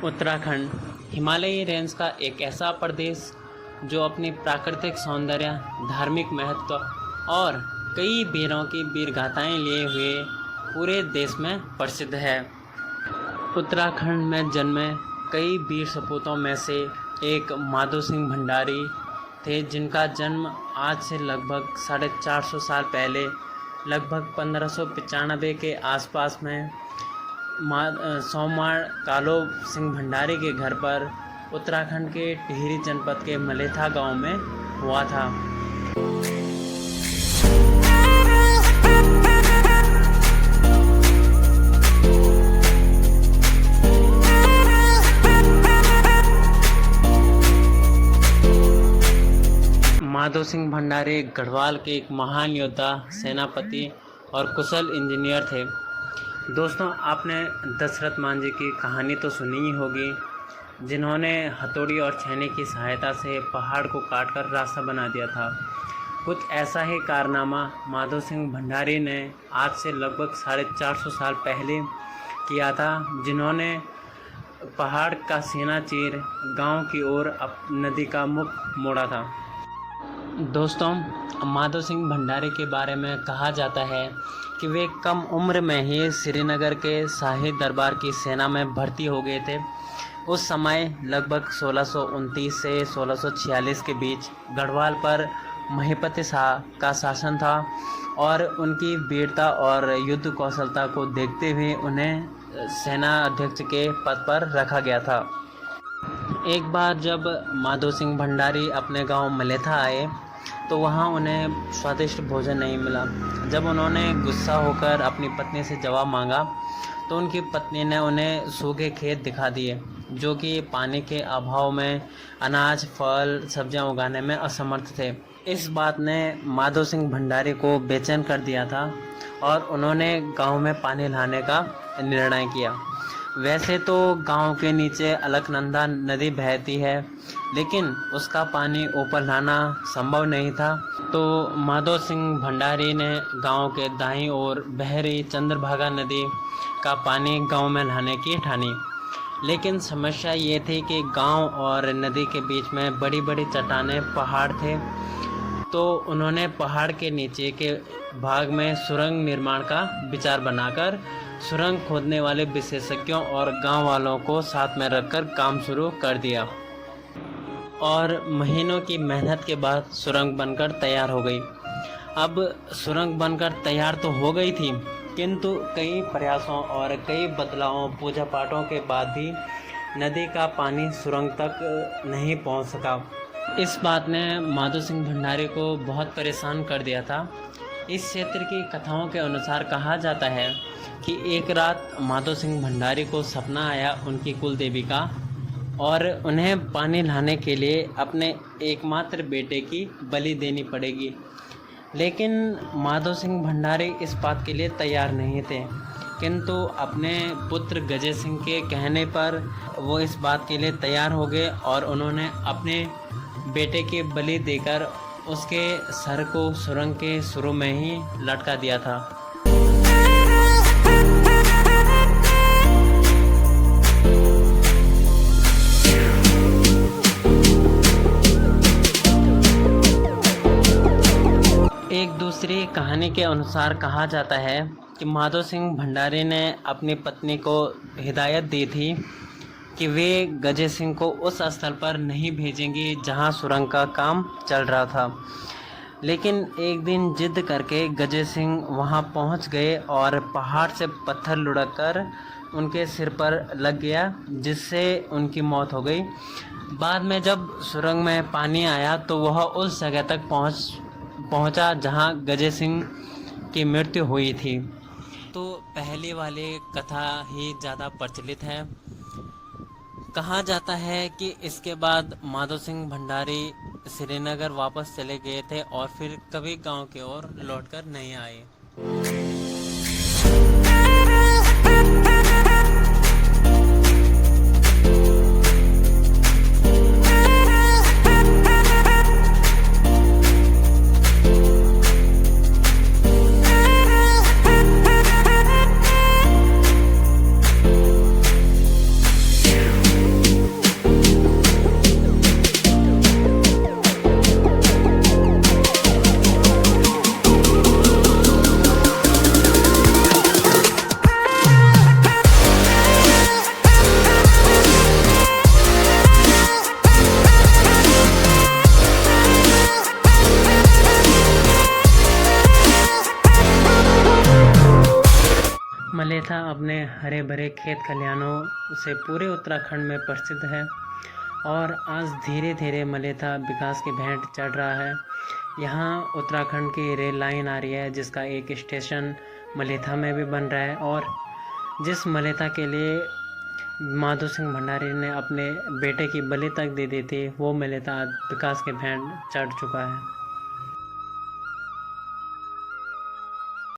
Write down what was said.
उत्तराखंड हिमालयी रेंज का एक ऐसा प्रदेश जो अपनी प्राकृतिक सौंदर्य, धार्मिक महत्व और कई वीरों की वीर गाथाएं लिए हुए पूरे देश में प्रसिद्ध है। उत्तराखंड में जन्मे कई वीर सपूतों में से एक माधो सिंह भंडारी थे, जिनका जन्म आज से लगभग 450 साल पहले लगभग 1595 के आसपास में सोमार कालो सिंह भंडारी के घर पर उत्तराखंड के टिहरी जनपद के मलेथा गांव में हुआ था। माधो सिंह भंडारी गढ़वाल के एक महान योद्धा, सेनापति और कुशल इंजीनियर थे। दोस्तों, आपने दशरथ मांझी की कहानी तो सुनी ही होगी, जिन्होंने हथौड़ी और छेनी की सहायता से पहाड़ को काटकर रास्ता बना दिया था। कुछ ऐसा ही कारनामा माधो सिंह भंडारी ने आज से लगभग 450 साल पहले किया था, जिन्होंने पहाड़ का सीना चीर गांव की ओर नदी का मुख मोड़ा था। दोस्तों, माधो सिंह भंडारी के बारे में कहा जाता है कि वे कम उम्र में ही श्रीनगर के शाही दरबार की सेना में भर्ती हो गए थे। उस समय लगभग 1629 से 1646 के बीच गढ़वाल पर महिपति शाह का शासन था और उनकी वीरता और युद्ध कौशलता को देखते हुए उन्हें सेना अध्यक्ष के पद पर रखा गया था। एक बार जब माधो सिंह भंडारी अपने गांव मलेथा आए तो वहां उन्हें स्वादिष्ट भोजन नहीं मिला। जब उन्होंने गुस्सा होकर अपनी पत्नी से जवाब मांगा तो उनकी पत्नी ने उन्हें सूखे खेत दिखा दिए, जो कि पानी के अभाव में अनाज, फल, सब्जियां उगाने में असमर्थ थे। इस बात ने माधो सिंह भंडारी को बेचैन कर दिया था और उन्होंने गांव में पानी लाने का निर्णय किया। वैसे तो गांव के नीचे अलकनंदा नदी बहती है, लेकिन उसका पानी ऊपर लाना संभव नहीं था। तो माधो सिंह भंडारी ने गांव के दाईं ओर बह रही चंद्रभागा नदी का पानी गांव में लाने की ठानी। लेकिन समस्या ये थी कि गांव और नदी के बीच में बड़ी बड़ी चट्टानें, पहाड़ थे। तो उन्होंने पहाड़ के नीचे के भाग में सुरंग निर्माण का विचार बनाकर सुरंग खोदने वाले विशेषज्ञों और गांव वालों को साथ में रखकर काम शुरू कर दिया और महीनों की मेहनत के बाद सुरंग बनकर तैयार हो गई। अब सुरंग बनकर तैयार तो हो गई थी, किंतु कई प्रयासों और कई बदलावों, पूजा पाठों के बाद भी नदी का पानी सुरंग तक नहीं पहुंच सका। इस बात ने माधो सिंह भंडारी को बहुत परेशान कर दिया था। इस क्षेत्र की कथाओं के अनुसार कहा जाता है कि एक रात माधो सिंह भंडारी को सपना आया उनकी कुल देवी का, और उन्हें पानी लाने के लिए अपने एकमात्र बेटे की बलि देनी पड़ेगी। लेकिन माधो सिंह भंडारी इस बात के लिए तैयार नहीं थे, किंतु अपने पुत्र गजे सिंह के कहने पर वो इस बात के लिए तैयार हो गए और उन्होंने अपने बेटे की बलि देकर उसके सर को सुरंग के शुरू में ही लटका दिया था। एक दूसरी कहानी के अनुसार कहा जाता है कि माधो सिंह भंडारी ने अपनी पत्नी को हिदायत दी थी कि वे गजे सिंह को उस स्थल पर नहीं भेजेंगी जहां सुरंग का काम चल रहा था। लेकिन एक दिन जिद करके गजे सिंह वहां पहुंच गए और पहाड़ से पत्थर लुढ़ककर उनके सिर पर लग गया, जिससे उनकी मौत हो गई। बाद में जब सुरंग में पानी आया तो वह उस जगह तक पहुंचा जहां गजे सिंह की मृत्यु हुई थी। तो पहले वाली कथा ही ज़्यादा प्रचलित है। कहा जाता है कि इसके बाद माधो सिंह भंडारी श्रीनगर वापस चले गए थे और फिर कभी गांव की ओर लौटकर नहीं आए। मलेथा अपने हरे भरे खेत खलिहानों से पूरे उत्तराखंड में प्रसिद्ध है और आज धीरे धीरे मलेथा विकास की भेंट चढ़ रहा है। यहाँ उत्तराखंड की रेल लाइन आ रही है जिसका एक स्टेशन मलेथा में भी बन रहा है और जिस मलेथा के लिए माधो सिंह भंडारी ने अपने बेटे की बलि तक दे दी थी वो मलेथा आज विकास के भेंट चढ़ चुका है।